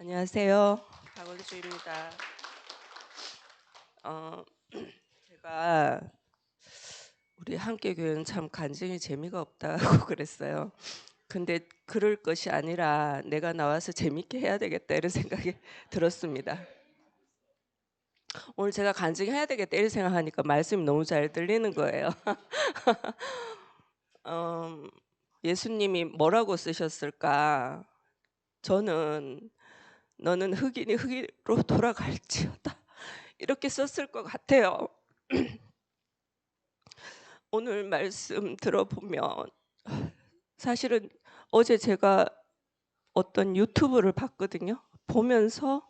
안녕하세요. 박원주입니다. 제가 우리 함께교회는 참 간증이 재미가 없다고 그랬어요. 근데 그럴 것이 아니라 내가 나와서 재밌게 해야 되겠다 이런 생각이 들었습니다. 오늘 제가 간증해야 되겠다 이런 생각하니까 말씀이 너무 잘 들리는 거예요. 예수님이 뭐라고 쓰셨을까? 저는 너는 흑인이 흑인으로 돌아갈지어다 이렇게 썼을 것 같아요. 오늘 말씀 들어보면 사실은 어제 제가 어떤 유튜브를 봤거든요. 보면서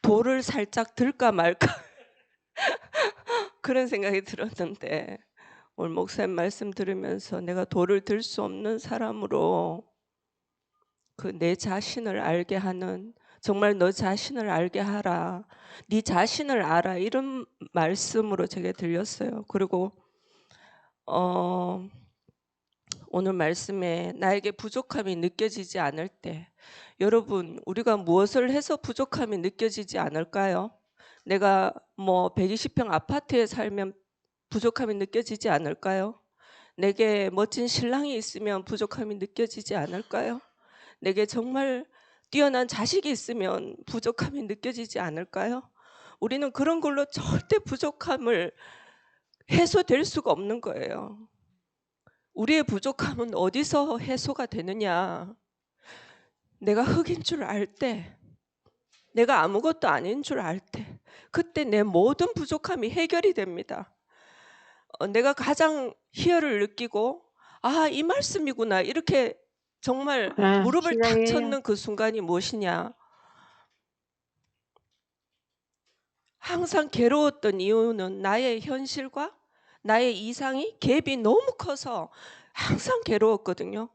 돌을 살짝 들까 말까 그런 생각이 들었는데 오늘 목사님 말씀 들으면서 내가 돌을 들 수 없는 사람으로 그 내 자신을 알게 하는, 정말 너 자신을 알게 하라, 네 자신을 알아, 이런 말씀으로 제게 들렸어요. 그리고 오늘 말씀에 나에게 부족함이 느껴지지 않을 때, 여러분 우리가 무엇을 해서 부족함이 느껴지지 않을까요? 내가 뭐 120평 아파트에 살면 부족함이 느껴지지 않을까요? 내게 멋진 신랑이 있으면 부족함이 느껴지지 않을까요? 내게 정말 뛰어난 자식이 있으면 부족함이 느껴지지 않을까요? 우리는 그런 걸로 절대 부족함을 해소될 수가 없는 거예요. 우리의 부족함은 어디서 해소가 되느냐? 내가 흙인 줄 알 때, 내가 아무것도 아닌 줄 알 때, 그때 내 모든 부족함이 해결이 됩니다. 내가 가장 희열을 느끼고 이 말씀이구나 이렇게 정말 무릎을 탁 시작해요. 쳤는 그 순간이 무엇이냐? 항상 괴로웠던 이유는 나의 현실과 나의 이상이 갭이 너무 커서 항상 괴로웠거든요.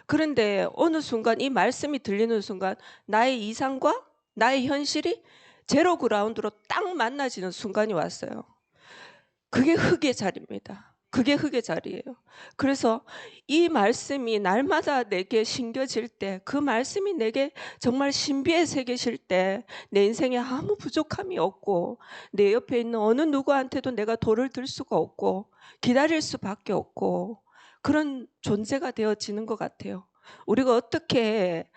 그런데 어느 순간 이 말씀이 들리는 순간 나의 이상과 나의 현실이 제로 그라운드로 딱 만나지는 순간이 왔어요. 그게 흙의 자리입니다. 그게 흙의 자리예요. 그래서 이 말씀이 날마다 내게 신겨질 때, 그 말씀이 내게 정말 신비에 새겨질 때 내 인생에 아무 부족함이 없고 내 옆에 있는 어느 누구한테도 내가 돌을 들 수가 없고 기다릴 수밖에 없고 그런 존재가 되어지는 것 같아요. 우리가 어떻게,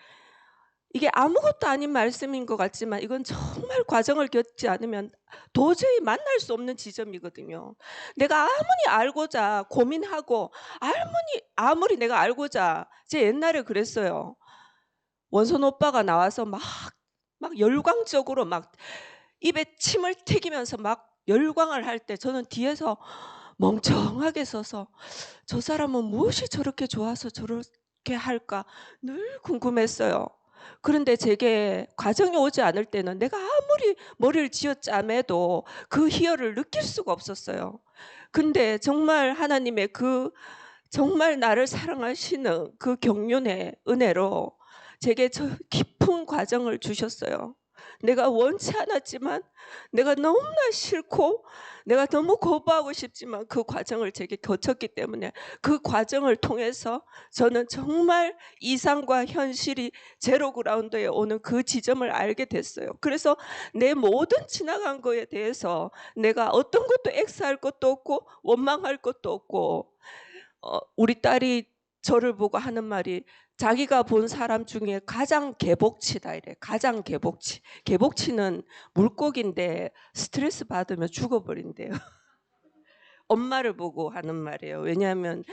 이게 아무것도 아닌 말씀인 것 같지만 이건 정말 과정을 겪지 않으면 도저히 만날 수 없는 지점이거든요. 내가 아무리 알고자 고민하고 아무리 내가 알고자, 제 옛날에 그랬어요. 원선 오빠가 나와서 막 열광적으로 막 입에 침을 튀기면서 막 열광을 할 때 저는 뒤에서 멍청하게 서서 저 사람은 무엇이 저렇게 좋아서 저렇게 할까 늘 궁금했어요. 그런데 제게 과정이 오지 않을 때는 내가 아무리 머리를 쥐어짜매도 그 희열을 느낄 수가 없었어요. 근데 정말 하나님의 그 정말 나를 사랑하시는 그 경륜의 은혜로 제게 저 깊은 과정을 주셨어요. 내가 원치 않았지만, 내가 너무나 싫고 내가 너무 거부하고 싶지만 그 과정을 제게 거쳤기 때문에 그 과정을 통해서 저는 정말 이상과 현실이 제로 그라운드에 오는 그 지점을 알게 됐어요. 그래서 내 모든 지나간 거에 대해서 내가 어떤 것도 X할 것도 없고 원망할 것도 없고, 우리 딸이 저를 보고 하는 말이 자기가 본 사람 중에 가장 개복치다 이래. 가장 개복치. 개복치는 물고기인데 스트레스 받으면 죽어버린대요. 엄마를 보고 하는 말이에요. 왜냐하면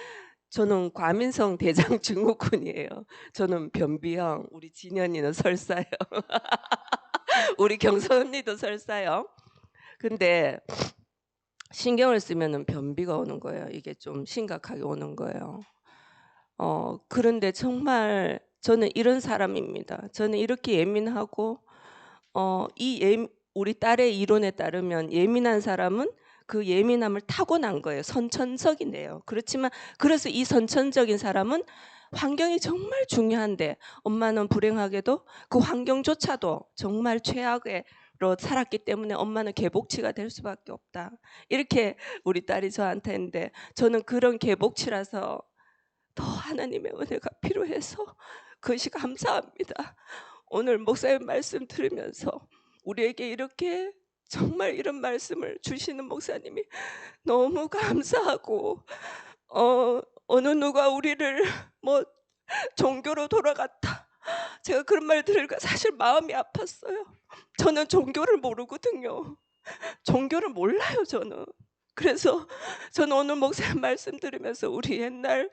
저는 과민성 대장 증후군이에요. 저는 변비형, 우리 진현이는 설사요. 우리 경선 언니도 설사요. 근데 신경을 쓰면은 변비가 오는 거예요. 이게 좀 심각하게 오는 거예요. 그런데 정말 저는 이런 사람입니다. 저는 이렇게 예민하고 우리 딸의 이론에 따르면 예민한 사람은 그 예민함을 타고난 거예요. 선천적이네요. 그렇지만 그래서 이 선천적인 사람은 환경이 정말 중요한데 엄마는 불행하게도 그 환경조차도 정말 최악으로 살았기 때문에 엄마는 개복치가 될 수밖에 없다. 이렇게 우리 딸이 저한테 했는데 저는 그런 개복치라서 더 하나님의 은혜가 필요해서 그것이 감사합니다. 오늘 목사님 말씀 들으면서 우리에게 이렇게 정말 이런 말씀을 주시는 목사님이 너무 감사하고 어느 누가 우리를 뭐 종교로 돌아갔다, 제가 그런 말 들으니까 사실 마음이 아팠어요. 저는 종교를 모르거든요. 종교를 몰라요 저는. 그래서 저는 오늘 목사님 말씀 들으면서 우리 옛날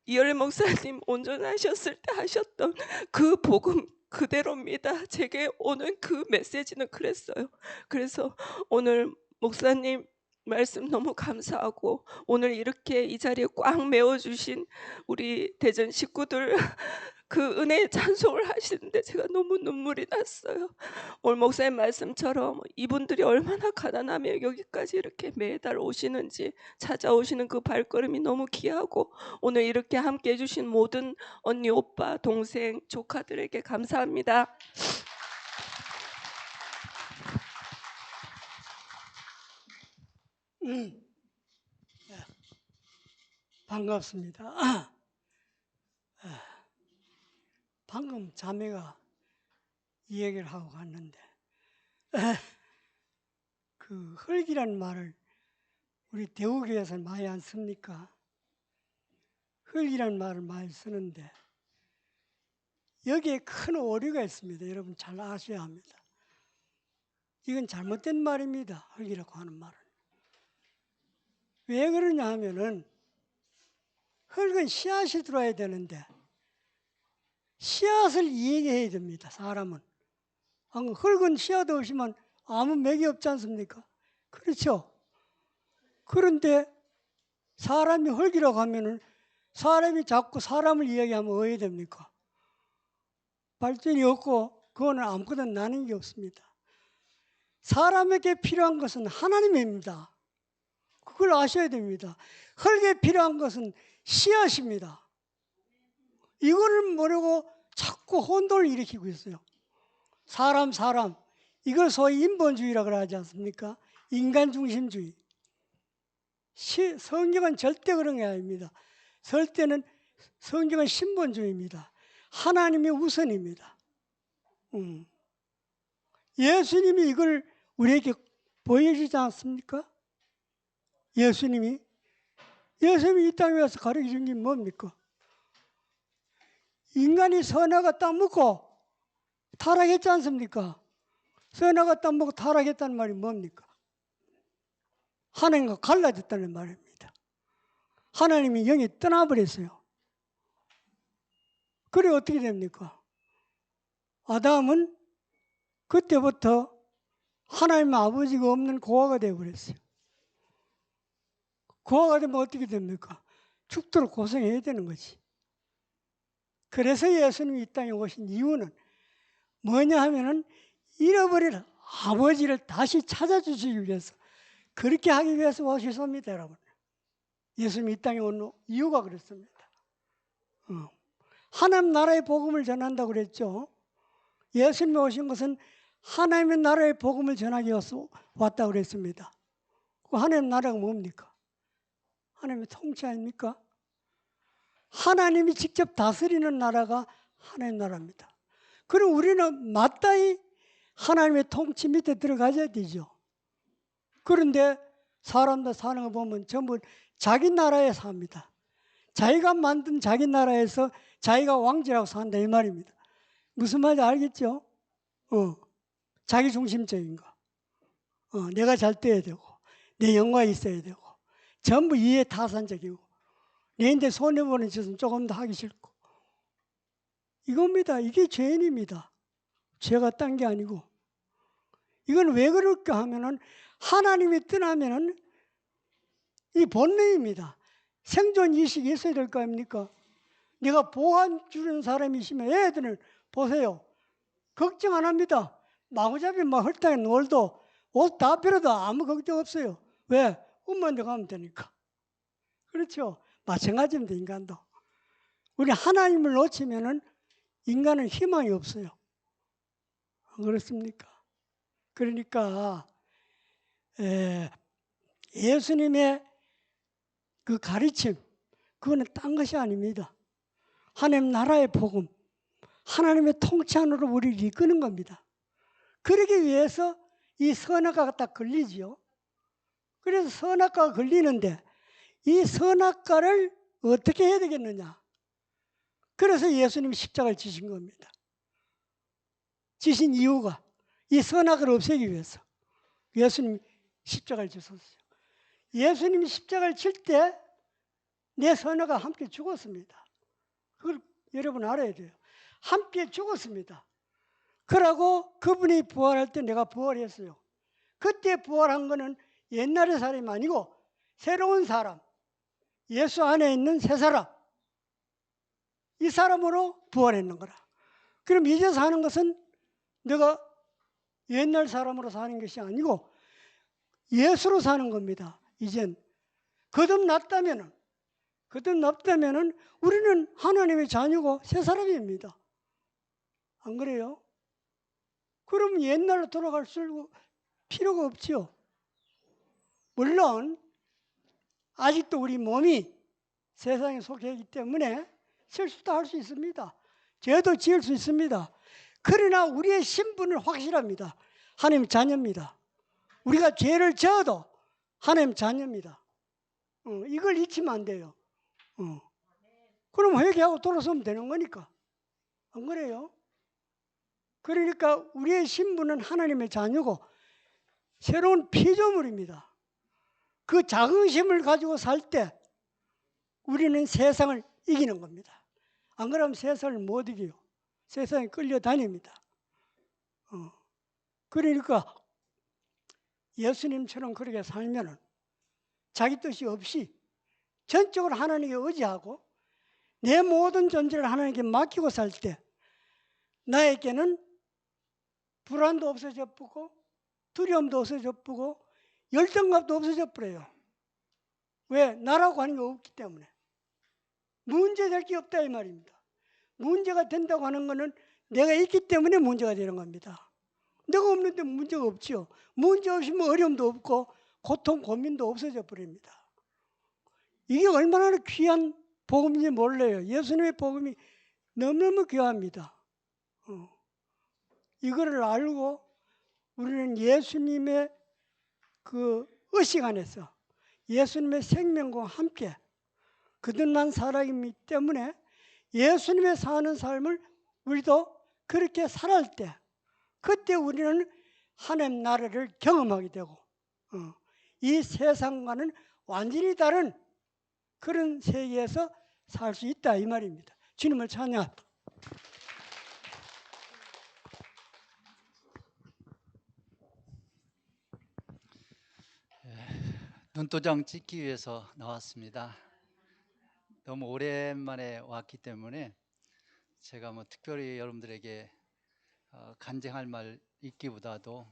이열의 목사님 온전하셨을 때 하셨던 그 복음 그대로입니다. 제게 오는 그 메시지는 그랬어요. 그래서 오늘 목사님 말씀 너무 감사하고 오늘 이렇게 이 자리에 꽉 메워주신 우리 대전 식구들 그 은혜의 찬송을 하시는데 제가 너무 눈물이 났어요. 오늘 목사님 말씀처럼 이분들이 얼마나 가난하며 여기까지 이렇게 매달 오시는지, 찾아오시는 그 발걸음이 너무 귀하고 오늘 이렇게 함께 해주신 모든 언니, 오빠, 동생, 조카들에게 감사합니다. 반갑습니다. 방금 자매가 이 얘기를 하고 갔는데 그 흙이라는 말을 우리 대우교에서 많이 안 씁니까? 흙이라는 말을 많이 쓰는데 여기에 큰 오류가 있습니다. 여러분 잘 아셔야 합니다. 이건 잘못된 말입니다. 흙이라고 하는 말은. 왜 그러냐 하면은 흙은 씨앗이 들어야 되는데 씨앗을 이해해야 됩니다. 사람은. 흙은 씨앗 없이만 아무 맥이 없지 않습니까? 그렇죠? 그런데 사람이 흙이라고 하면은 사람이 자꾸 사람을 이야기하면 어떻게 됩니까? 발전이 없고 그거는 아무것도 나는 게 없습니다. 사람에게 필요한 것은 하나님입니다. 그걸 아셔야 됩니다. 흙에 필요한 것은 씨앗입니다. 이거를 모르고 자꾸 혼돈을 일으키고 있어요. 사람. 이걸 소위 인본주의라고 하지 않습니까? 인간중심주의. 성경은 절대 그런 게 아닙니다. 성경은 신본주의입니다. 하나님이 우선입니다. 예수님이 이걸 우리에게 보여주지 않습니까? 예수님이 이 땅에 와서 가르쳐준 게 뭡니까? 인간이 선악과 따먹고 타락했지 않습니까? 선악과 따먹고 타락했다는 말이 뭡니까? 하나님과 갈라졌다는 말입니다. 하나님이 영이 떠나버렸어요. 그래 어떻게 됩니까? 아담은 그때부터 하나님 아버지가 없는 고아가 되어버렸어요. 고아가 되면 어떻게 됩니까? 죽도록 고생해야 되는 거지. 그래서 예수님이 이 땅에 오신 이유는 뭐냐 하면은 잃어버린 아버지를 다시 찾아주시기 위해서, 그렇게 하기 위해서 오셨습니다, 여러분. 예수님이 이 땅에 온 이유가 그렇습니다. 하나님 나라의 복음을 전한다고 그랬죠. 예수님이 오신 것은 하나님의 나라의 복음을 전하기 위해서 왔다고 그랬습니다. 그 하나님 나라가 뭡니까? 하나님의 통치 아닙니까? 하나님이 직접 다스리는 나라가 하나님 나라입니다. 그럼 우리는 마땅히 하나님의 통치 밑에 들어가야 되죠. 그런데 사람들 사는 거 보면 전부 자기 나라에 삽니다. 자기가 만든 자기 나라에서 자기가 왕제라고 산다 이 말입니다. 무슨 말인지 알겠죠? 자기 중심적인 거. 내가 잘 돼야 되고 내 영광이 있어야 되고 전부 이해타산적이고 내한테 손해보는 짓은 조금 더 하기 싫고 이겁니다. 이게 죄인입니다. 죄가 딴 게 아니고. 이건 왜 그럴까 하면은 하나님이 떠나면은 이 본능입니다. 생존 의식이 있어야 될 거 아닙니까? 내가 보안 주는 사람이시면 애들은 보세요. 걱정 안 합니다. 마구잡이 막 헐떡에 놀도 옷 다 필요도 아무 걱정 없어요. 왜? 엄마한테 가면 되니까. 그렇죠? 마찬가지입니다. 인간도. 우리 하나님을 놓치면은 인간은 희망이 없어요. 안 그렇습니까? 그러니까 예수님의 그 가르침, 그거는 딴 것이 아닙니다. 하나님 나라의 복음, 하나님의 통치 안으로 우리를 이끄는 겁니다. 그러기 위해서 이 선악과가 딱 걸리지요. 그래서 선악과가 걸리는데 이 선악과를 어떻게 해야 되겠느냐. 그래서 예수님이 십자가를 지신 겁니다. 지신 이유가 이 선악을 없애기 위해서 예수님이 십자가를 지셨어요. 예수님이 십자가를 칠 때 내 선악과 함께 죽었습니다. 그걸 여러분 알아야 돼요. 함께 죽었습니다. 그러고 그분이 부활할 때 내가 부활했어요. 그때 부활한 거는 옛날의 사람이 아니고 새로운 사람, 예수 안에 있는 새 사람, 이 사람으로 부활했는 거라. 그럼 이제 사는 것은 내가 옛날 사람으로 사는 것이 아니고 예수로 사는 겁니다. 이젠 거듭났다면은 우리는 하나님의 자녀고 새 사람입니다. 안 그래요? 그럼 옛날로 돌아갈 필요가 없지요. 물론 아직도 우리 몸이 세상에 속해 있기 때문에 실수도 할 수 있습니다. 죄도 지을 수 있습니다. 그러나 우리의 신분은 확실합니다. 하나님 자녀입니다. 우리가 죄를 지어도 하나님 자녀입니다. 이걸 잊으면 안 돼요. 그럼 회개하고 돌아서면 되는 거니까. 안 그래요? 그러니까 우리의 신분은 하나님의 자녀고 새로운 피조물입니다. 그 자긍심을 가지고 살 때 우리는 세상을 이기는 겁니다. 안 그러면 세상을 못 이겨요. 세상에 끌려다닙니다. 그러니까 예수님처럼 그렇게 살면은 자기 뜻이 없이 전적으로 하나님께 의지하고 내 모든 존재를 하나님께 맡기고 살 때 나에게는 불안도 없어져 버리고 두려움도 없어져 버리고 열등감도 없어져 버려요. 왜? 나라고 하는 게 없기 때문에. 문제될 게 없다 이 말입니다. 문제가 된다고 하는 것은 내가 있기 때문에 문제가 되는 겁니다. 내가 없는데 문제가 없지요. 문제 없으면 어려움도 없고 고통, 고민도 없어져 버립니다. 이게 얼마나 귀한 복음인지 몰라요. 예수님의 복음이 너무너무 귀합니다. 이거를 알고 우리는 예수님의 그 의식 안에서 예수님의 생명과 함께 그들만 살아있기 때문에 예수님의 사는 삶을 우리도 그렇게 살아갈 때 그때 우리는 하나님 나라를 경험하게 되고 이 세상과는 완전히 다른 그런 세계에서 살 수 있다 이 말입니다. 주님을 찬양합니다. 눈도장 찍기 위해서 나왔습니다. 너무 오랜만에 왔기 때문에 제가 뭐 특별히 여러분들에게 간증할 말 있기보다도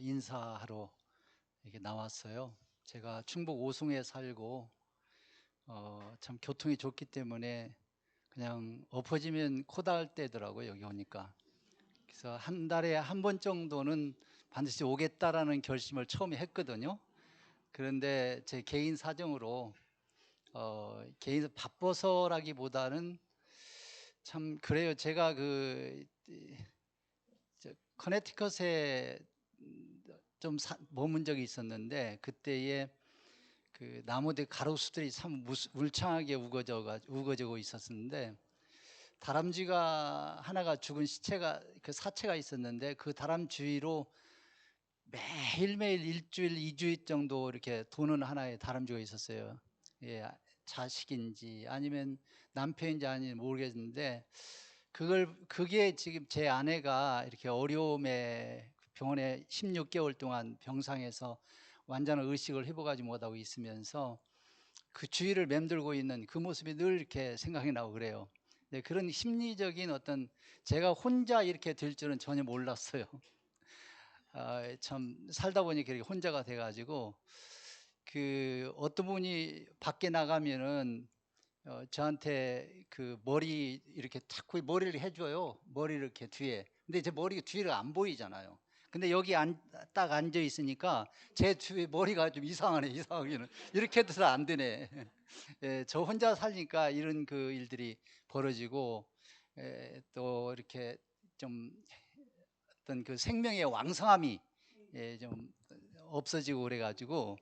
인사하러 이렇게 나왔어요. 제가 충북 오송에 살고 참 교통이 좋기 때문에 그냥 엎어지면 코 닿을 때더라고요. 여기 오니까. 그래서 한 달에 한 번 정도는 반드시 오겠다라는 결심을 처음에 했거든요. 그런데 제 개인 사정으로 개인 바빠서라기보다는 참 그래요. 제가 커네티컷에 좀 머문 적이 있었는데 그때에 그 나무들 가로수들이 참 울창하게 우거지고 있었는데 다람쥐가 하나가 죽은 사체가 있었는데 그 다람쥐로 매일매일 일주일, 2주일 정도 이렇게 도는 하나의 다람쥐가 있었어요. 예, 자식인지 아니면 남편인지 아닌지 모르겠는데 그게 지금 제 아내가 이렇게 어려움에 병원에 16개월 동안 병상에서 완전한 의식을 회복하지 못하고 있으면서 그 주위를 맴돌고 있는 그 모습이 늘 이렇게 생각이 나고 그래요. 네, 그런 심리적인 어떤 제가 혼자 이렇게 될 줄은 전혀 몰랐어요. 참 살다 보니 그렇게 혼자가 돼가지고 어떤 분이 밖에 나가면은 저한테 그 머리 이렇게 자꾸 머리를 해줘요. 머리를 이렇게 뒤에. 근데 제 머리가 뒤가 안 보이잖아요. 근데 여기 딱 앉아 있으니까 제 뒤에 머리가 좀 이상하네. 이상하기는 이렇게 해도 안 되네. 예, 저 혼자 살니까 이런 그 일들이 벌어지고 또 이렇게 좀 어떤 그 생명의 왕성함이 좀 없어지고 그래가지고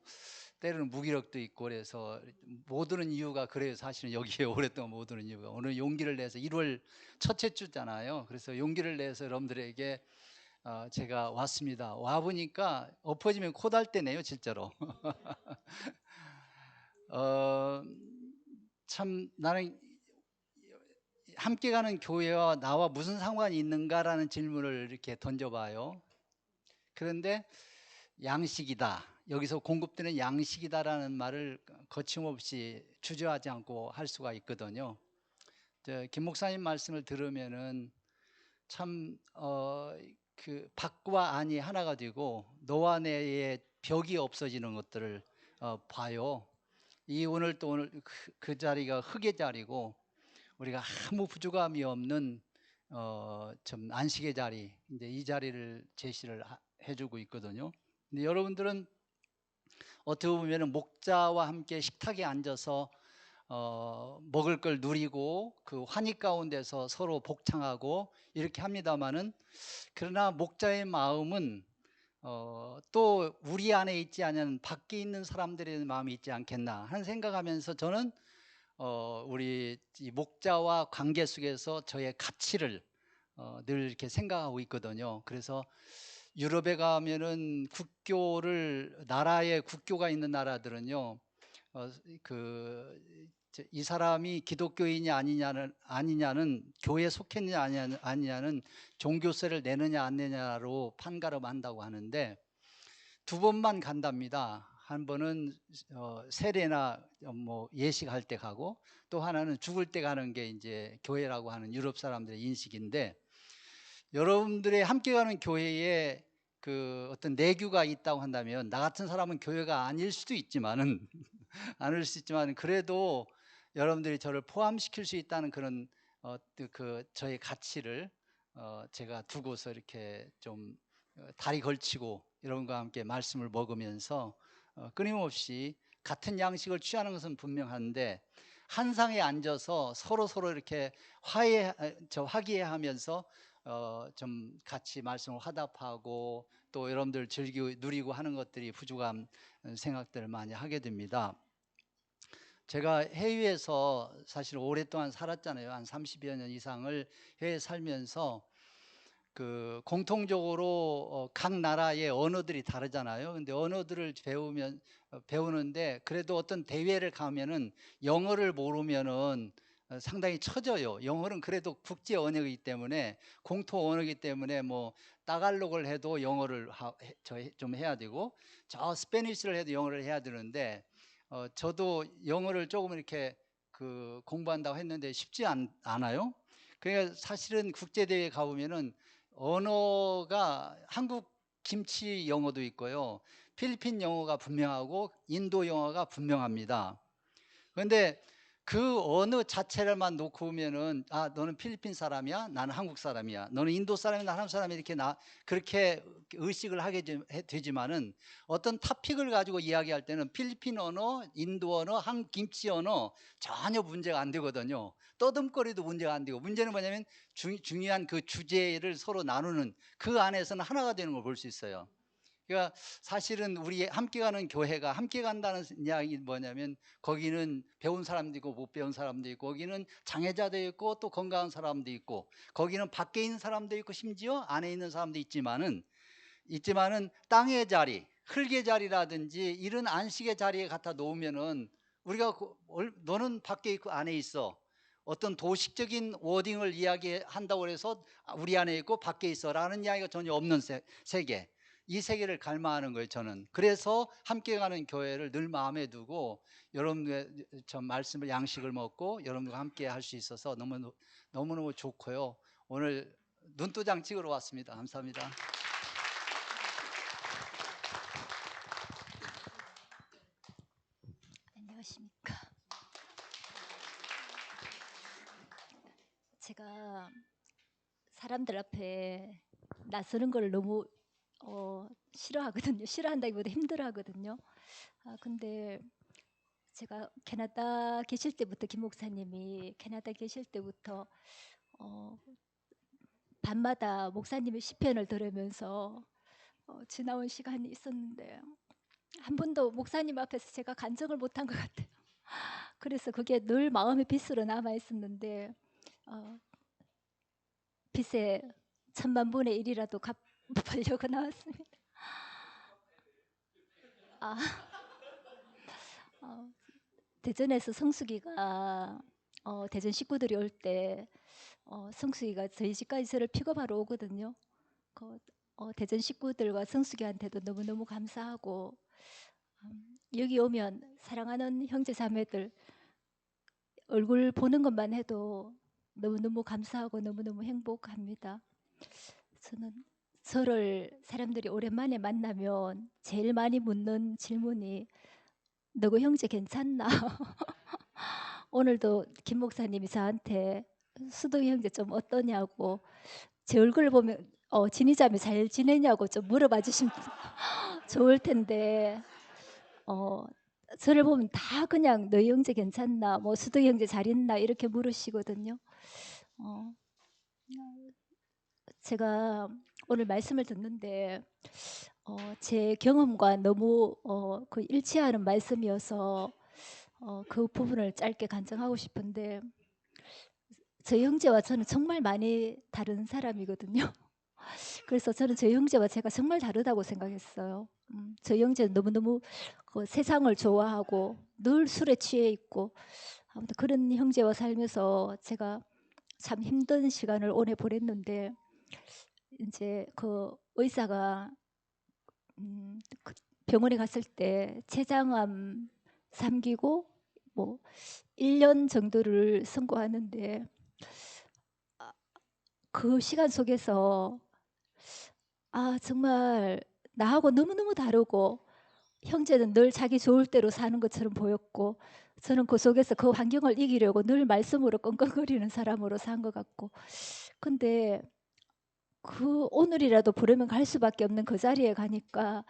때로는 무기력도 있고 그래서 못 오는 이유가 그래요. 사실은 여기에 오랫동안 못 오는 이유가 오늘 용기를 내서 1월 첫째 주잖아요. 그래서 용기를 내서 여러분들에게 제가 왔습니다. 와 보니까 엎어지면 코달대네요, 진짜로. 참 나는 함께 가는 교회와 나와 무슨 상관이 있는가라는 질문을 이렇게 던져봐요. 그런데 양식이다. 여기서 공급되는 양식이다라는 말을 거침없이 주저하지 않고 할 수가 있거든요. 김 목사님 말씀을 들으면은 참 그 밖과 안이 하나가 되고 너와 내의 벽이 없어지는 것들을 봐요. 오늘 또 오늘 그 자리가 흙의 자리고 우리가 아무 부족함이 없는 좀 안식의 자리, 이제 이 자리를 제시를 해주고 있거든요. 근데 여러분들은 어떻게 보면 목자와 함께 식탁에 앉아서 먹을 걸 누리고 그 환희 가운데서 서로 복창하고 이렇게 합니다마는, 그러나 목자의 마음은 또 우리 안에 있지 않은 밖에 있는 사람들의 마음이 있지 않겠나 하는 생각하면서 저는 우리 이 목자와 관계 속에서 저의 가치를 늘 이렇게 생각하고 있거든요. 그래서 유럽에 가면은 나라의 국교가 있는 나라들은요, 이 사람이 기독교인이 아니냐는 교회에 속했느냐 아니냐는 종교세를 내느냐 안 내냐로 판가름한다고 하는데, 두 번만 간답니다. 한 번은 세례나 뭐 예식할 때 가고, 또 하나는 죽을 때 가는 게 이제 교회라고 하는 유럽 사람들의 인식인데, 여러분들의 함께 가는 교회에 그 어떤 내규가 있다고 한다면, 나 같은 사람은 교회가 아닐 수도 있지만은 않을 수 있지만 그래도 여러분들이 저를 포함시킬 수 있다는 그런 그 저의 가치를 제가 두고서 이렇게 좀 다리 걸치고 여러분과 함께 말씀을 먹으면서 끊임없이 같은 양식을 취하는 것은 분명한데, 한 상에 앉아서 서로 이렇게 화기애애하면서 좀 같이 말씀을 화답하고 또 여러분들 즐기고 누리고 하는 것들이 부족한 생각들을 많이 하게 됩니다. 제가 해외에서 사실 오랫동안 살았잖아요. 한 30여 년 이상을 해외에 살면서 그 공통적으로 각 나라의 언어들이 다르잖아요. 근데 언어들을 배우는데 그래도 어떤 대회를 가면은 영어를 모르면은 상당히 처져요. 영어는 그래도 국제 언어이기 때문에, 공통 언어이기 때문에 뭐 따갈록을 해도 영어를 좀 해야 되고, 저 스페니쉬를 해도 영어를 해야 되는데, 저도 영어를 조금 이렇게 그 공부한다고 했는데 쉽지 않아요. 그러니까 사실은 국제 대회 가보면은 언어가 한국 김치 영어도 있고요, 필리핀 영어가 분명하고 인도 영어가 분명합니다. 그런데 그 언어 자체를만 놓고 보면은, 너는 필리핀 사람이야, 나는 한국 사람이야, 너는 인도 사람이야, 나는 한국 사람이야, 이렇게 그렇게 의식을 하게 되지만은, 어떤 토픽을 가지고 이야기할 때는 필리핀 언어, 인도 언어, 한국 김치 언어 전혀 문제가 안 되거든요. 떠듬거리도 문제가 안 되고, 문제는 뭐냐면 중요한 그 주제를 서로 나누는 그 안에서는 하나가 되는 걸 볼 수 있어요. 그러니까 사실은 우리 함께 가는 교회가 함께 간다는 이야기 뭐냐면, 거기는 배운 사람도 있고 못 배운 사람도 있고, 거기는 장애자도 있고 또 건강한 사람도 있고, 거기는 밖에 있는 사람도 있고 심지어 안에 있는 사람도 있지만은 땅의 자리, 흙의 자리라든지 이런 안식의 자리에 갖다 놓으면은, 우리가 너는 밖에 있고 안에 있어, 어떤 도식적인 워딩을 이야기한다고 해서 우리 안에 있고 밖에 있어라는 이야기가 전혀 없는 세계, 이 세계를 갈망하는 거예요, 저는. 그래서 함께 가는 교회를 늘 마음에 두고 여러분의 말씀을 양식을 먹고 여러분과 함께 할 수 있어서 너무너무 좋고요. 오늘 눈도장 찍으러 왔습니다. 감사합니다. 안녕하십니까. 제가 사람들 앞에 나서는 걸 너무 싫어하거든요. 싫어한다기보다 힘들어하거든요. 근데 제가 캐나다 계실 때부터, 김 목사님이 캐나다 계실 때부터 밤마다 목사님의 시편을 들으면서 지나온 시간이 있었는데 한 번도 목사님 앞에서 제가 간증을 못한 것 같아요. 그래서 그게 늘 마음의 빚으로 남아 있었는데 빚의 10,000,000분의 1이라도 갚으려고 나왔습니다. 아, 대전에서 성수기가 대전 식구들이 올 때 성수기가 저희 집까지 저를 픽업하러 오거든요. 그, 대전 식구들과 성수기한테도 너무너무 감사하고 여기 오면 사랑하는 형제 자매들 얼굴 보는 것만 해도 너무너무 감사하고 너무너무 행복합니다. 저는 저를 사람들이 오랜만에 만나면 제일 많이 묻는 질문이 너그 형제 괜찮나? 오늘도 김 목사님이 저한테 수동이 형제 좀 어떠냐고 제 얼굴을 보면 지니자매 잘 지내냐고 좀 물어봐 주시면 좋을 텐데 저를 보면 다 그냥 너희 형제 괜찮나 뭐 수동이 형제 잘 있나 이렇게 물으시거든요. 제가 오늘 말씀을 듣는데 제 경험과 너무 그 일치하는 말씀이어서 그 부분을 짧게 간증하고 싶은데 제 형제와 저는 정말 많이 다른 사람이거든요. 그래서 저는 제 형제와 제가 정말 다르다고 생각했어요. 제 형제는 너무너무 그 세상을 좋아하고 늘 술에 취해 있고 아무튼 그런 형제와 살면서 제가 참 힘든 시간을 오래 보냈는데 이제 그 의사가 그 병원에 갔을 때 췌장암 3기고 뭐 1년 정도를 선고하는데 그 시간 속에서 정말 나하고 너무너무 다르고 형제는 늘 자기 좋을 대로 사는 것처럼 보였고 저는 그 속에서 그 환경을 이기려고 늘 말씀으로 끙끙거리는 사람으로 산 것 같고 근데 그 오늘이라도 부르면 갈 수밖에 없는 그 자리에 가니까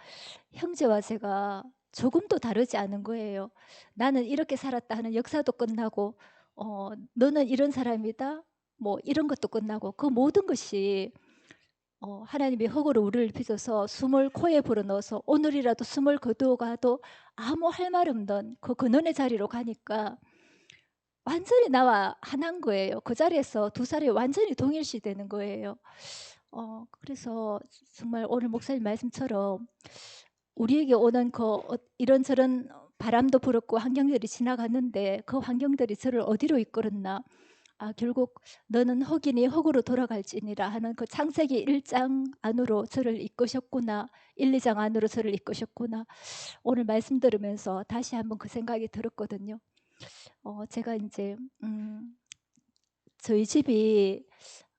형제와 제가 조금도 다르지 않은 거예요. 나는 이렇게 살았다 하는 역사도 끝나고 너는 이런 사람이다 뭐 이런 것도 끝나고 그 모든 것이 하나님이 흙으로 우리를 빚어서 숨을 코에 불어넣어서 오늘이라도 숨을 거두어 가도 아무 할 말 없는 그 근원의 자리로 가니까 완전히 나와 하나인 거예요. 그 자리에서 두 사람이 완전히 동일시 되는 거예요. 그래서 정말 오늘 목사님 말씀처럼 우리에게 오는 그 이런저런 바람도 불었고 환경들이 지나갔는데 그 환경들이 저를 어디로 이끌었나 결국 너는 흙이니 흙으로 돌아갈지니라 하는 그 창세기 1장 안으로 저를 이끄셨구나 1, 2장 안으로 저를 이끄셨구나 오늘 말씀 들으면서 다시 한번 그 생각이 들었거든요. 제가 이제 저희 집이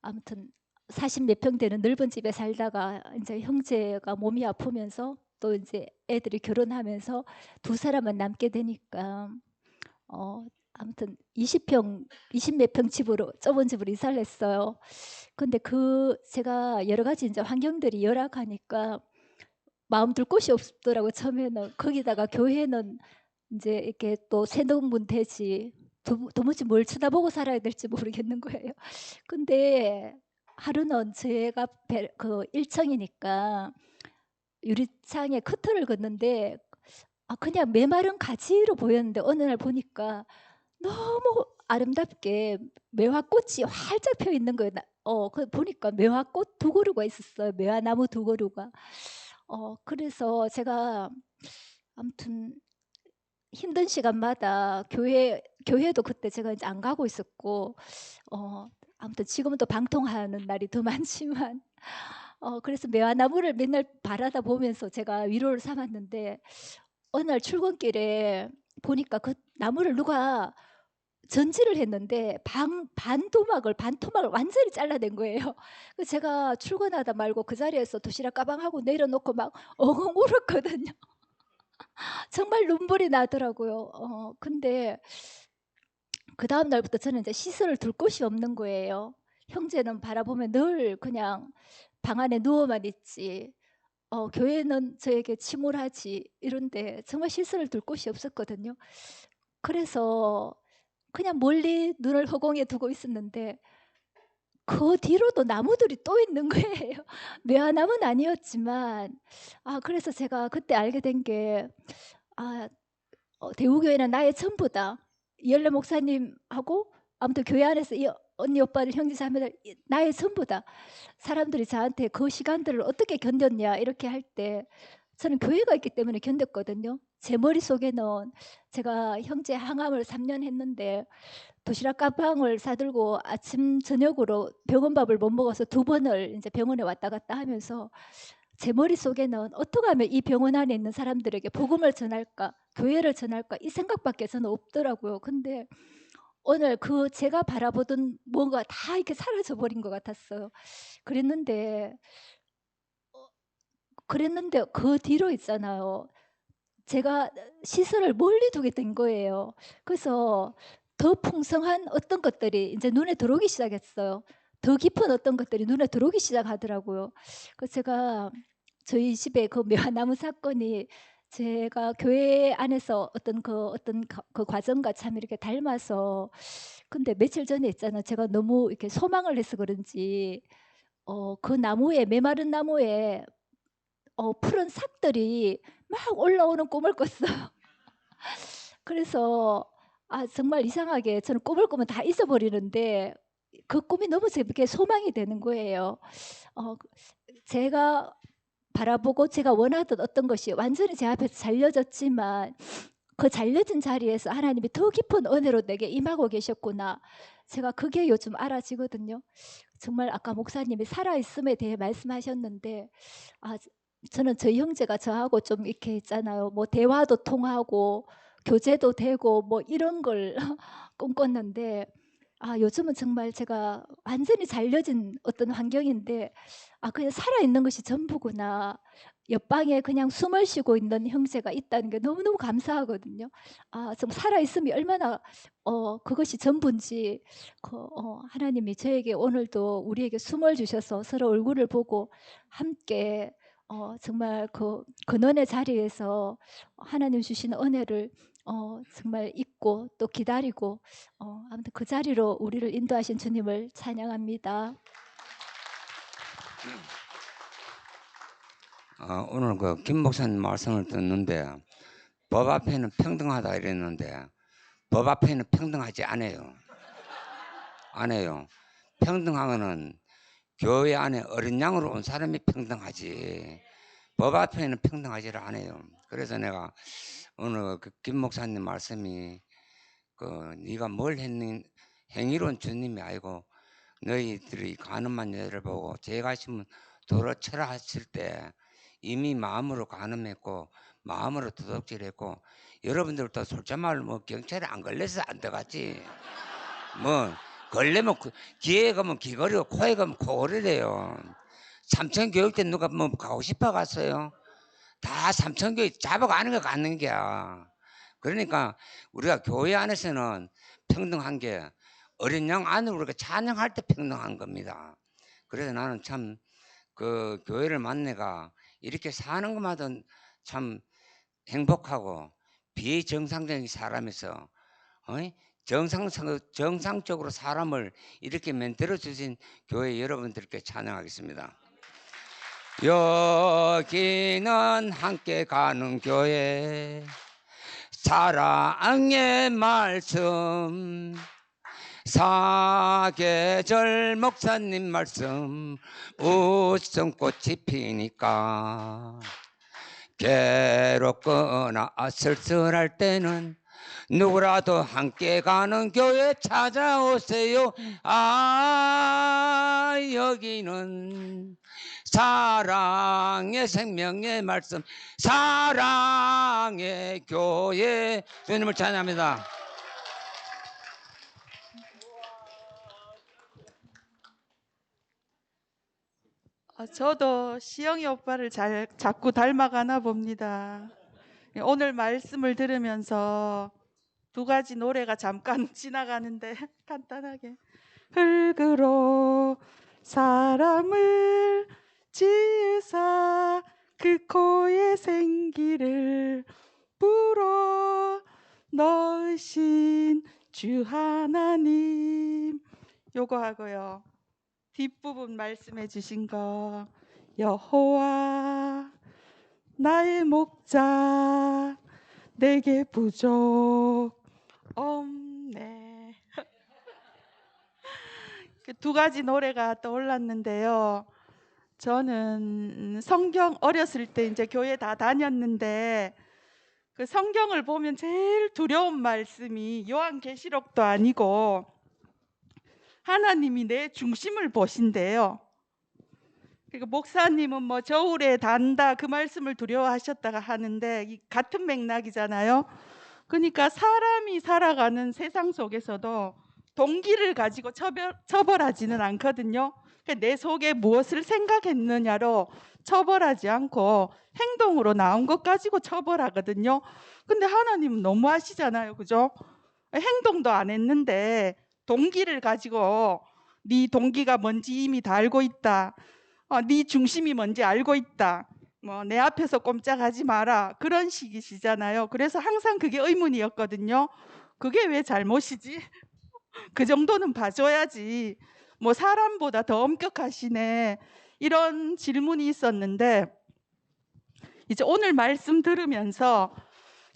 아무튼 40몇 평 되는 넓은 집에 살다가 이제 형제가 몸이 아프면서 또 이제 애들이 결혼하면서 두 사람은 남게 되니까 아무튼 20몇 평 집으로 좁은 집으로 이사를 했어요. 근데 제가 여러 가지 이제 환경들이 열악하니까 마음 둘 곳이 없더라고요. 처음에는 거기다가 교회는 이제 이렇게 또 새동문 대지 도무지 뭘 쳐다보고 살아야 될지 모르겠는 거예요. 근데 하루는 제가 그 1층이니까 유리창에 커튼을 걷는데 그냥 메마른 가지로 보였는데 어느 날 보니까 너무 아름답게 매화꽃이 활짝 펴 있는 거예요. 그 보니까 매화꽃 두 그루가 있었어요. 매화나무 두 그루가. 그래서 제가 아무튼 힘든 시간마다 교회도 그때 제가 이제 안 가고 있었고 아무튼 지금은 또 방통하는 날이 더 많지만 그래서 매화나무를 맨날 바라다 보면서 제가 위로를 삼았는데 어느 날 출근길에 보니까 그 나무를 누가 전지를 했는데 반토막을 완전히 잘라낸 거예요. 그래서 제가 출근하다 말고 그 자리에서 도시락 가방하고 내려놓고 막 엉엉 울었거든요. 정말 눈물이 나더라고요. 근데 그 다음 날부터 저는 이제 시설을 둘 곳이 없는 거예요. 형제는 바라보면 늘 그냥 방 안에 누워만 있지. 교회는 저에게 침울하지. 이런데 정말 시설을 둘 곳이 없었거든요. 그래서 그냥 멀리 눈을 허공에 두고 있었는데 그 뒤로도 나무들이 또 있는 거예요. 매화나무는 아니었지만 그래서 제가 그때 알게 된 게 아 대우교회는 나의 전부다. 이열래 목사님하고 아무튼 교회 안에서 이 언니 오빠들 형제 자매들 나의 전부다. 사람들이 저한테 그 시간들을 어떻게 견뎠냐 이렇게 할 때 저는 교회가 있기 때문에 견뎠거든요. 제 머릿속에는 제가 형제 항암을 3년 했는데 도시락 가방을 싸들고 아침 저녁으로 병원 밥을 못 먹어서 2번을 이제 병원에 왔다 갔다 하면서 제 머릿속에는 '어떻게 하면 이 병원 안에 있는 사람들에게 복음을 전할까? 교회를 전할까?' 이 생각밖에 저는 없더라고요. 근데 오늘 그 제가 바라보던 뭔가 다 이렇게 사라져 버린 것 같았어요. 그랬는데 그 뒤로 있잖아요. 제가 시설을 멀리 두게 된 거예요. 그래서 더 풍성한 어떤 것들이 인제 눈에 들어오기 시작했어요. 더 깊은 어떤 것들이 눈에 들어오기 시작하더라고요. 그래서 제가 저희 집에 그 묘화나무 사건이 제가 교회 안에서 어떤 그 과정과 참 이렇게 닮아서 근데 며칠 전에 있잖아요. 제가 너무 이렇게 소망을 해서 그런지 그 나무에 메마른 나무에 푸른 삭들이 막 올라오는 꿈을 꿨어요. 그래서 정말 이상하게 저는 꿈을 꾸면 다 잊어버리는데 그 꿈이 너무 제게 소망이 되는 거예요. 그 제가 바라보고 제가 원하던 어떤 것이 완전히 제 앞에서 잘려졌지만 그 잘려진 자리에서 하나님이 더 깊은 은혜로 내게 임하고 계셨구나. 제가 그게 요즘 알아지거든요. 정말 아까 목사님이 살아있음에 대해 말씀하셨는데 저는 저희 형제가 저하고 좀 이렇게 있잖아요. 뭐 대화도 통하고 교제도 되고 뭐 이런 걸 꿈꿨는데 요즘은 정말 제가 완전히 잘려진 어떤 환경인데 그냥 살아있는 것이 전부구나. 옆방에 그냥 숨을 쉬고 있는 형제가 있다는 게 너무너무 감사하거든요. 좀 살아있음이 얼마나 그것이 전부인지 하나님이 저에게 오늘도 우리에게 숨을 주셔서 서로 얼굴을 보고 함께 정말 그 근원의 자리에서 하나님 주시는 은혜를 정말 잊고 또 기다리고 아무튼 그 자리로 우리를 인도하신 주님을 찬양합니다. 오늘 그 김 목사님 말씀을 듣는데 법 앞에는 평등하다 이랬는데 법 앞에는 평등하지 않아요. 안 해요. 평등하면은 교회 안에 어린 양으로 온 사람이 평등하지 법 앞에는 평등하지를 않아요. 그래서 내가 오늘 그 김 목사님 말씀이 네가 뭘 했니 행위로운 주님이 아니고 너희들이 간음한 여자를 보고 죄 가시면 도로 쳐라 하실 때 이미 마음으로 간음했고 마음으로 도둑질했고 여러분들도 솔직말 뭐 경찰에 안 걸려서 안 들어갔지 뭐 걸리면 귀에 가면 귀걸이고 코에 가면 코걸이래요. 삼천교육 때 누가 뭐 가고 싶어 갔어요? 다 삼천교육 잡아가는 거 갖는 게야. 그러니까 우리가 교회 안에서는 평등한 게 어린 양 안으로 우리가 찬양할 때 평등한 겁니다. 그래서 나는 참 그 교회를 만나가 이렇게 사는 것마다 참 행복하고 비정상적인 사람에서 정상적으로 사람을 이렇게 만들어 주신 교회 여러분들께 찬양하겠습니다. 여기는 함께 가는 교회 사랑의 말씀 사계절 목사님 말씀 웃음꽃이 피니까 괴롭거나 쓸쓸할 때는 누구라도 함께 가는 교회 찾아오세요. 여기는 사랑의 생명의 말씀 사랑의 교회 주님을 찬양합니다. 저도 시영이 오빠를 자꾸 닮아가나 봅니다. 오늘 말씀을 들으면서 두 가지 노래가 잠깐 지나가는데 간단하게 흙으로 사람을 지으사 그 코에 생기를 불어 넣으신 주 하나님 요거 하고요. 뒷부분 말씀해 주신 거 여호와 나의 목자 내게 부족 없네. 그 두 가지 노래가 떠올랐는데요. 저는 성경 어렸을 때 이제 교회 다 다녔는데 그 성경을 보면 제일 두려운 말씀이 요한계시록도 아니고 하나님이 내 중심을 보신대요. 그러니까 목사님은 뭐 저울에 단다 그 말씀을 두려워하셨다가 하는데 이 같은 맥락이잖아요. 그러니까 사람이 살아가는 세상 속에서도 동기를 가지고 처벌하지는 않거든요. 그러니까 내 속에 무엇을 생각했느냐로 처벌하지 않고 행동으로 나온 것 가지고 처벌하거든요. 근데 하나님은 너무하시잖아요. 그죠? 행동도 안 했는데 동기를 가지고 네 동기가 뭔지 이미 다 알고 있다. 네 중심이 뭔지 알고 있다. 뭐 내 앞에서 꼼짝하지 마라. 그런 식이시잖아요. 그래서 항상 그게 의문이었거든요. 그게 왜 잘못이지? 그 정도는 봐줘야지. 뭐 사람보다 더 엄격하시네. 이런 질문이 있었는데 이제 오늘 말씀 들으면서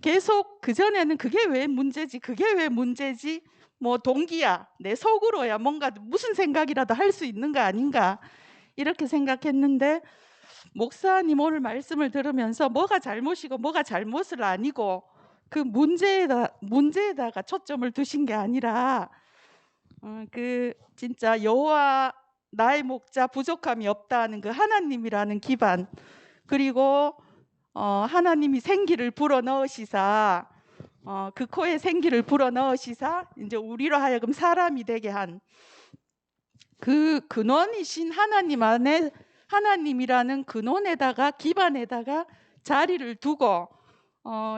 계속 그전에는 그게 왜 문제지? 그게 왜 문제지? 뭐 동기야, 내 속으로야 뭔가 무슨 생각이라도 할 수 있는 거 아닌가? 이렇게 생각했는데 목사님 오늘 말씀을 들으면서 뭐가 잘못이고 뭐가 잘못을 아니고 그 문제에다가 초점을 두신 게 아니라 그 진짜 여호와 나의 목자 부족함이 없다는 그 하나님이라는 기반 그리고 하나님이 생기를 불어 넣으시사 그 코에 생기를 불어 넣으시사 이제 우리로 하여금 사람이 되게 한 그 근원이신 하나님 안에 하나님이라는 근원에다가 기반에다가 자리를 두고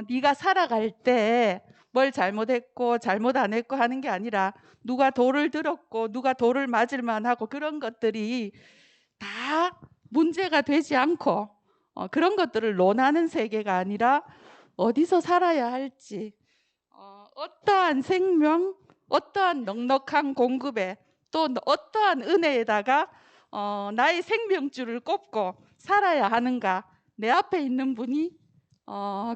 네가 살아갈 때 뭘 잘못했고 잘못 안 했고 하는 게 아니라 누가 돌을 들었고 누가 돌을 맞을 만하고 그런 것들이 다 문제가 되지 않고 그런 것들을 논하는 세계가 아니라 어디서 살아야 할지 어떠한 생명, 어떠한 넉넉한 공급에 또 어떠한 은혜에다가 나의 생명줄을 꼽고 살아야 하는가. 내 앞에 있는 분이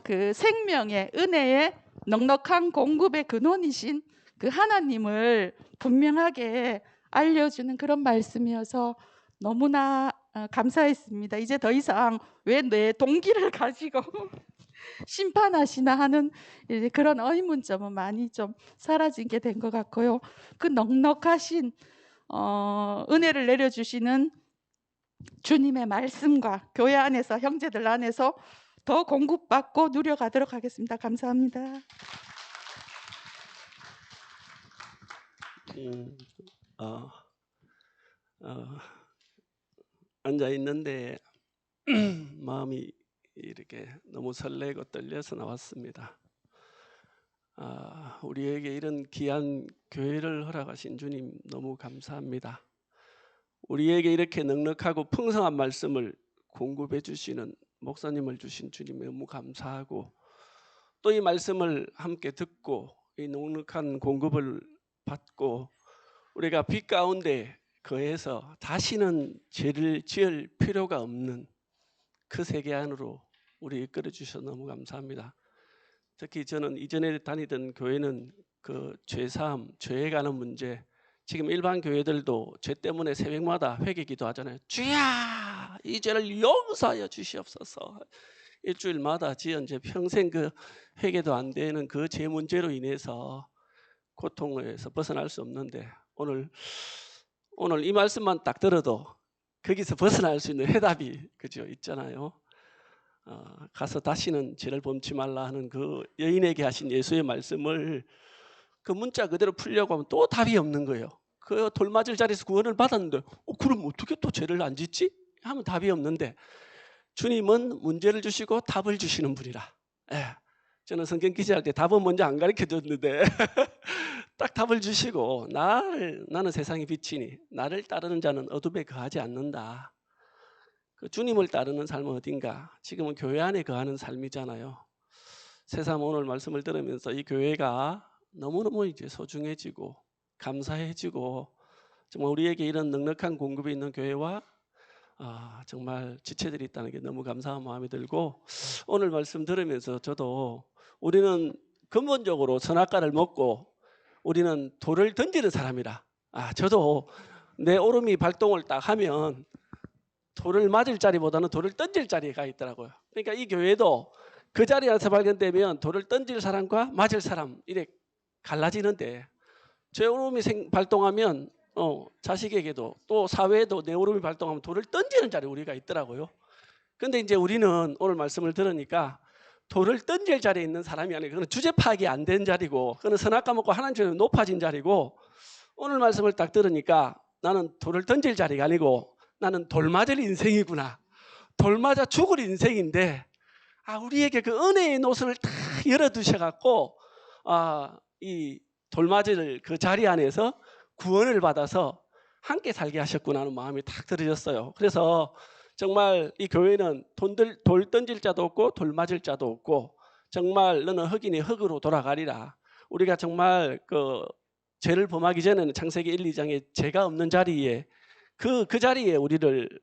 그 생명의 은혜의 넉넉한 공급의 근원이신 그 하나님을 분명하게 알려주는 그런 말씀이어서 너무나 감사했습니다. 이제 더 이상 왜 내 동기를 가지고 심판하시나 하는 이제 그런 의문점은 많이 좀 사라진 게 된 것 같고요. 그 넉넉하신 은혜를 내려주시는 주님의 말씀과 교회 안에서 형제들 안에서 더 공급받고 누려가도록 하겠습니다. 감사합니다. 앉아 있는데 마음이 이렇게 너무 설레고 떨려서 나왔습니다. 우리에게 이런 귀한 교회를 허락하신 주님 너무 감사합니다. 우리에게 이렇게 넉넉하고 풍성한 말씀을 공급해 주시는 목사님을 주신 주님 너무 감사하고 또 이 말씀을 함께 듣고 이 넉넉한 공급을 받고 우리가 빛 가운데 거해서 다시는 죄를 지을 필요가 없는 그 세계 안으로 우리 이끌어 주셔서 너무 감사합니다. 특히 저는 이전에 다니던 교회는 그 죄사함, 죄에 관한 문제 지금 일반 교회들도 죄 때문에 새벽마다 회개 기도하잖아요. 주야 이 죄를 용서하여 주시옵소서. 일주일마다 지은 죄 평생 그 회개도 안 되는 그 죄 문제로 인해서 고통에서 벗어날 수 없는데 오늘 이 말씀만 딱 들어도 거기서 벗어날 수 있는 해답이 그죠 있잖아요. 가서 다시는 죄를 범치 말라 하는 그 여인에게 하신 예수의 말씀을 그 문자 그대로 풀려고 하면 또 답이 없는 거예요. 그 돌맞을 자리에서 구원을 받았는데 그럼 어떻게 또 죄를 안 짓지? 하면 답이 없는데 주님은 문제를 주시고 답을 주시는 분이라. 저는 성경 기재할 때 답은 먼저 안 가르쳐줬는데 딱 답을 주시고 나는 세상의 빛이니 나를 따르는 자는 어둠에 거하지 않는다. 그 주님을 따르는 삶은 어딘가? 지금은 교회 안에 거하는 삶이잖아요. 새삼 오늘 말씀을 들으면서 이 교회가 너무너무 이제 소중해지고 감사해지고 정말 우리에게 이런 넉넉한 공급이 있는 교회와 정말 지체들이 있다는 게 너무 감사한 마음이 들고, 오늘 말씀 들으면서 저도 우리는 근본적으로 선악과를 먹고 우리는 돌을 던지는 사람이라, 저도 내 오름이 발동을 딱 하면 돌을 맞을 자리보다는 돌을 던질 자리에 가 있더라고요. 그러니까 이 교회도 그 자리에서 발견되면 돌을 던질 사람과 맞을 사람 이렇게 갈라지는데, 제 오름이 발동하면 자식에게도 또 사회에도 내 오름이 발동하면 돌을 던지는 자리에 우리가 있더라고요. 근데 이제 우리는 오늘 말씀을 들으니까 돌을 던질 자리에 있는 사람이 아니고, 그건 주제 파악이 안 된 자리고, 그건 선악과 먹고 하나님 쪽에 높아진 자리고, 오늘 말씀을 딱 들으니까 나는 돌을 던질 자리가 아니고 나는 돌 맞을 인생이구나. 돌 맞아 죽을 인생인데, 우리에게 그 은혜의 노선을 다 열어두셔갖고 이 돌 맞을 그 자리 안에서 구원을 받아서 함께 살게 하셨구나 하는 마음이 탁 들어졌어요. 그래서 정말 이 교회는 돌 던질 자도 없고 돌 맞을 자도 없고, 정말 너는 흙이니 흙으로 돌아가리라. 우리가 정말 그 죄를 범하기 전에는 창세기 1, 2장에 죄가 없는 자리에 그 자리에 우리를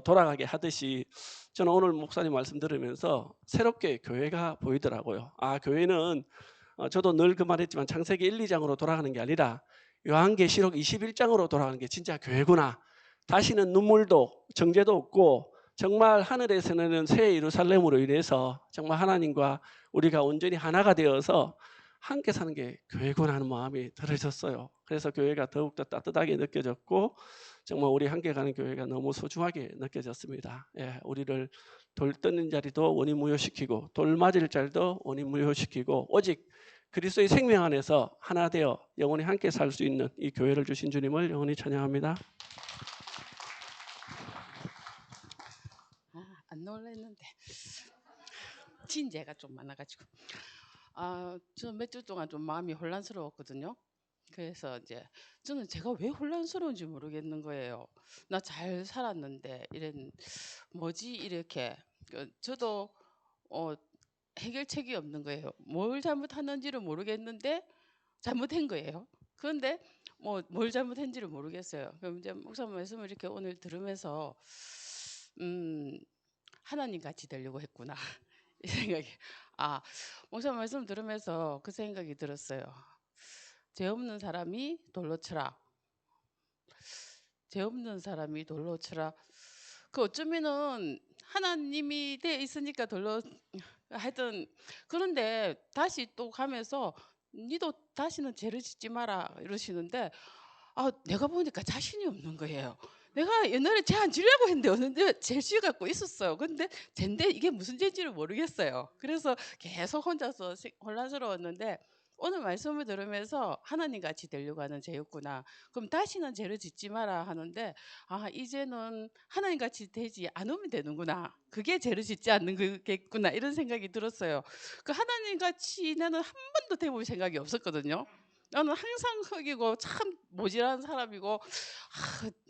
돌아가게 하듯이, 저는 오늘 목사님 말씀 들으면서 새롭게 교회가 보이더라고요. 교회는 저도 늘 그 말했지만 창세기 1, 2장으로 돌아가는 게 아니라 요한계시록 21장으로 돌아가는 게 진짜 교회구나. 다시는 눈물도 정죄도 없고 정말 하늘에서는 새 예루살렘으로 인해서 정말 하나님과 우리가 온전히 하나가 되어서 함께 사는 게 교회구나 하는 마음이 들어졌어요. 그래서 교회가 더욱더 따뜻하게 느껴졌고, 정말 우리 함께 가는 교회가 너무 소중하게 느껴졌습니다. 우리를 돌 던는 자리도 원인무효시키고 돌 맞을 자리도 원인무효시키고, 오직 그리스도의 생명 안에서 하나 되어 영원히 함께 살 수 있는 이 교회를 주신 주님을 영원히 찬양합니다. 안 놀랐는데 진재가 좀 많아가지고 저는 몇 주 동안 좀 마음이 혼란스러웠거든요. 그래서 이제 저는 제가 왜 혼란스러운지 모르겠는 거예요. 나 잘 살았는데 이런 뭐지 이렇게 저도 해결책이 없는 거예요. 뭘 잘못하는지를 모르겠는데 잘못한 거예요. 그런데 뭘 잘못했는지를 모르겠어요. 그럼 이제 목사 말씀을 이렇게 오늘 들으면서 하나님 같이 되려고 했구나 이 생각이. 목사 말씀 들으면서 그 생각이 들었어요. 죄 없는 사람이 돌로 쳐라. 죄 없는 사람이 돌로 쳐라. 그 어쩌면은 하나님이 돼 있으니까 돌로 하여튼, 그런데 다시 또 가면서 니도 다시는 죄를 짓지 마라 이러시는데 내가 보니까 자신이 없는 거예요. 내가 옛날에 죄 안 지려고 했는데 어느새 죄를 갖고 있었어요. 근데 죄인데 이게 무슨 죄인지를 모르겠어요. 그래서 계속 혼자서 혼란스러웠는데, 오늘 말씀을 들으면서 하나님 같이 되려고 하는 죄였구나. 그럼 다시는 죄를 짓지 마라 하는데, 이제는 하나님 같이 되지 않으면 되는구나. 그게 죄를 짓지 않는 거겠구나 이런 생각이 들었어요. 그 하나님 같이 나는 한 번도 돼볼 생각이 없었거든요. 나는 항상 흙이고 참 모질한 사람이고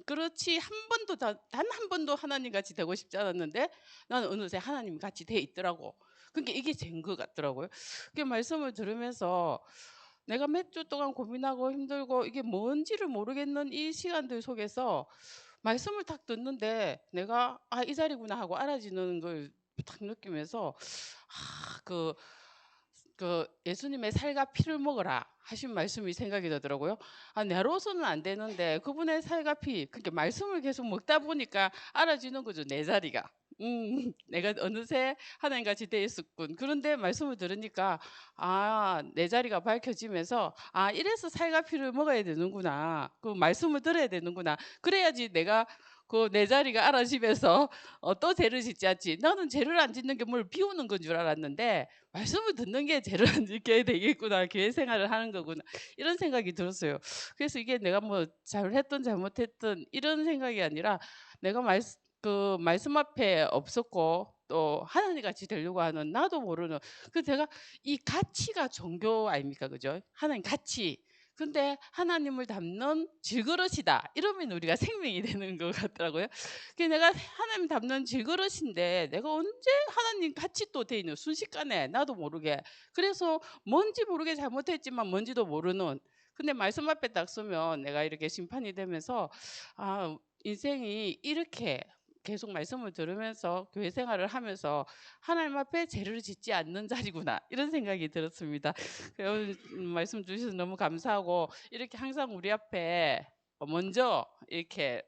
그렇지 한 번도 단 한 번도 하나님 같이 되고 싶지 않았는데 나는 어느새 하나님 같이 돼 있더라고. 그러니까 이게 죄인 것 같더라고요. 그 말씀을 들으면서 내가 몇 주 동안 고민하고 힘들고 이게 뭔지를 모르겠는 이 시간들 속에서 말씀을 딱 듣는데 내가 이 자리구나 하고 알아지는 걸 딱 느끼면서 그 예수님의 살과 피를 먹어라 하신 말씀이 생각이 나더라고요. 내로서는 안 되는데 그분의 살과 피, 그러니까 말씀을 계속 먹다 보니까 알아지는 거죠. 내 자리가. 내가 어느새 하나님같이 돼 있었군. 그런데 말씀을 들으니까 내 자리가 밝혀지면서 이래서 살과 피를 먹어야 되는구나. 그 말씀을 들어야 되는구나. 그래야지 내가 그 내 자리가 알아지면서 또 죄를 짓지 않지. 나는 죄를 안 짓는 게 뭘 비우는 건 줄 알았는데 말씀을 듣는 게 죄를 안 짓게 되겠구나. 교회 생활을 하는 거구나. 이런 생각이 들었어요. 그래서 이게 내가 뭐 잘했든 잘못했든 이런 생각이 아니라 내가 말씀 앞에 없었고 또 하나님 같이 되려고 하는 나도 모르는 제가 이 가치가 종교 아닙니까? 그죠? 하나님 가치. 근데 하나님을 닮는 질그릇이다. 이러면 우리가 생명이 되는 것 같더라고요. 내가 하나님 닮는 질그릇인데 내가 언제 하나님 같이 또 돼 있는 순식간에 나도 모르게. 그래서 뭔지 모르게 잘못했지만 뭔지도 모르는 근데 말씀 앞에 딱 서면 내가 이렇게 심판이 되면서 아, 인생이 이렇게 계속 말씀을 들으면서 교회 생활을 하면서 하나님 앞에 죄를 짓지 않는 자리구나 이런 생각이 들었습니다. 말씀 주셔서 너무 감사하고 이렇게 항상 우리 앞에 먼저 이렇게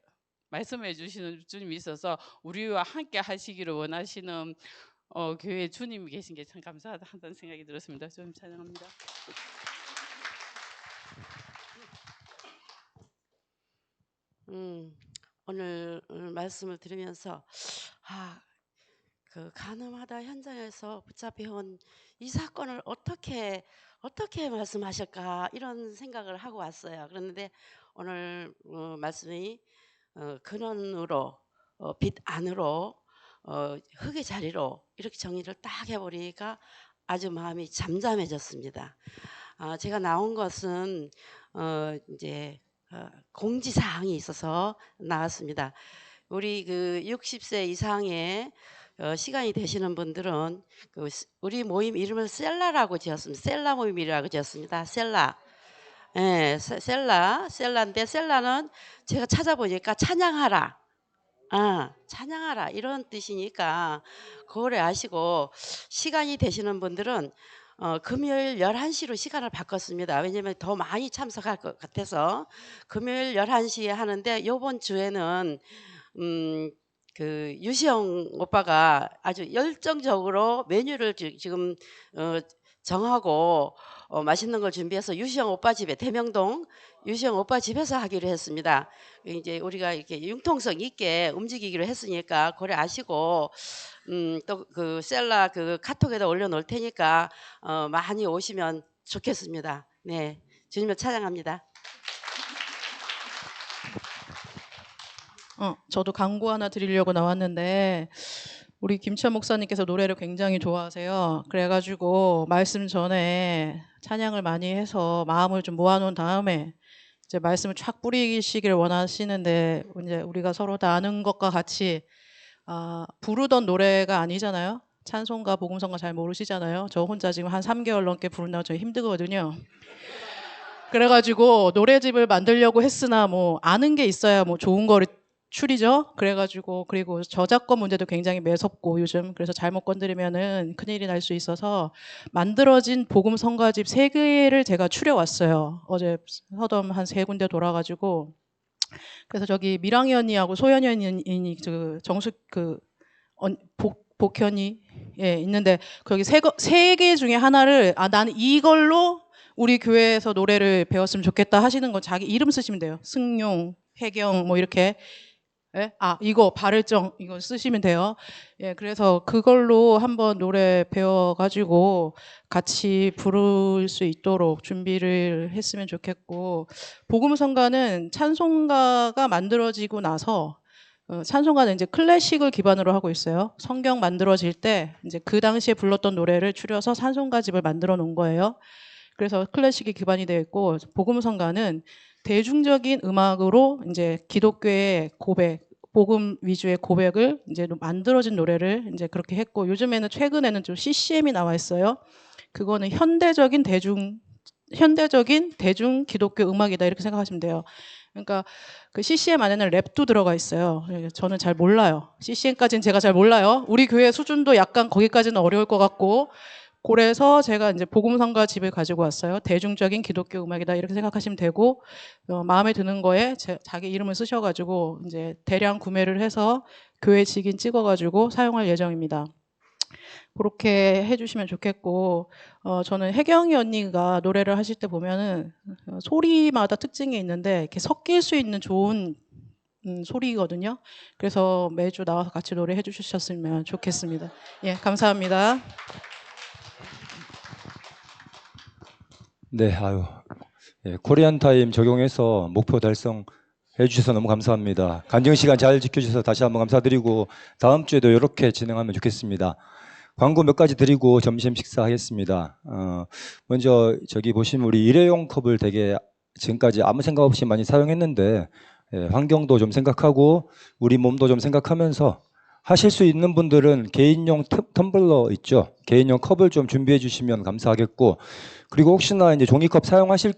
말씀해 주시는 주님이 있어서 우리와 함께 하시기를 원하시는 교회 주님이 계신 게 참 감사하다는 생각이 들었습니다. 주님 찬양합니다. 오늘 말씀을 들으면서 그 간음하다 현장에서 붙잡혀온 이 사건을 어떻게 말씀하실까 이런 생각을 하고 왔어요. 그런데 오늘 말씀이 근원으로 빛 안으로 흙의 자리로 이렇게 정리를 딱 해버리니까 아주 마음이 잠잠해졌습니다. 제가 나온 것은 이제 공지사항이 있어서 나왔습니다. 우리 그 60세 이상의 시간이 되시는 분들은 우리 모임 이름을 셀라라고 지었습니다. 셀라 모임이라고 지었습니다. 셀라. 예, 셀라인데 셀라는 제가 찾아보니까 찬양하라. 찬양하라 이런 뜻이니까 그걸 아시고 시간이 되시는 분들은 금요일 11시로 시간을 바꿨습니다. 왜냐하면 더 많이 참석할 것 같아서 금요일 11시에 하는데 이번 주에는 그 유시영 오빠가 아주 열정적으로 메뉴를 지금 정하고 맛있는 걸 준비해서 유시영 오빠 집에 대명동 유시영 오빠 집에서 하기로 했습니다. 이제 우리가 이렇게 융통성 있게 움직이기로 했으니까 그래 아시고 또 그 셀라 그 카톡에다 올려놓을 테니까 많이 오시면 좋겠습니다. 네, 주님을 찬양합니다. 저도 광고 하나 드리려고 나왔는데 우리 김치환 목사님께서 노래를 굉장히 좋아하세요. 그래가지고 말씀 전에 찬양을 많이 해서 마음을 좀 모아놓은 다음에 이제 말씀을 촥 뿌리시길 원하시는데 이제 우리가 서로 다 아는 것과 같이 부르던 노래가 아니잖아요. 찬송가 복음성가 잘 모르시잖아요. 저 혼자 지금 한 3개월 넘게 부른다고 저 힘들거든요. 그래가지고 노래집을 만들려고 했으나 뭐 아는 게 있어야 뭐 좋은 거를 추리죠. 그래가지고 그리고 저작권 문제도 굉장히 매섭고 요즘 그래서 잘못 건드리면은 큰일이 날 수 있어서 만들어진 복음 성가집 3개를 제가 추려왔어요. 어제 서점 한 3군데 돌아가지고 그래서 저기 미랑이 언니하고 소연이 언니 그 정숙 그 복현이 있는데 거기 3개 중에 하나를 나는 이걸로 우리 교회에서 노래를 배웠으면 좋겠다 하시는 건 자기 이름 쓰시면 돼요. 승용, 혜경 뭐 이렇게. 이거 발을정 이거 쓰시면 돼요. 그래서 그걸로 한번 노래 배워가지고 같이 부를 수 있도록 준비를 했으면 좋겠고 복음성가는 찬송가가 만들어지고 나서 찬송가는 이제 클래식을 기반으로 하고 있어요. 성경 만들어질 때 이제 그 당시에 불렀던 노래를 추려서 찬송가집을 만들어 놓은 거예요. 그래서 클래식이 기반이 되어 있고 복음성가는 대중적인 음악으로 이제 기독교의 고백, 복음 위주의 고백을 이제 만들어진 노래를 이제 그렇게 했고 요즘에는 최근에는 좀 CCM이 나와 있어요. 그거는 현대적인 대중 기독교 음악이다 이렇게 생각하시면 돼요. 그러니까 그 CCM 안에는 랩도 들어가 있어요. 저는 잘 몰라요. CCM까지는 제가 잘 몰라요. 우리 교회 수준도 약간 거기까지는 어려울 것 같고 그래서 제가 이제 복음성가 집을 가지고 왔어요. 대중적인 기독교 음악이다 이렇게 생각하시면 되고 마음에 드는 거에 자기 이름을 쓰셔가지고 이제 대량 구매를 해서 교회 직인 찍어가지고 사용할 예정입니다. 그렇게 해주시면 좋겠고 저는 혜경이 언니가 노래를 하실 때 보면은 소리마다 특징이 있는데 이렇게 섞일 수 있는 좋은 소리거든요. 그래서 매주 나와서 같이 노래해 주셨으면 좋겠습니다. 예, 감사합니다. 네, 코리안 타임 적용해서 목표 달성해 주셔서 너무 감사합니다. 간증 시간 잘 지켜주셔서 다시 한번 감사드리고 다음 주에도 이렇게 진행하면 좋겠습니다. 광고 몇 가지 드리고 점심 식사하겠습니다. 먼저 저기 보시면 우리 일회용 컵을 되게 지금까지 아무 생각 없이 많이 사용했는데 환경도 좀 생각하고 우리 몸도 좀 생각하면서 하실 수 있는 분들은 개인용 텀블러 있죠. 개인용 컵을 좀 준비해 주시면 감사하겠고 그리고 혹시나 이제 종이컵 사용하실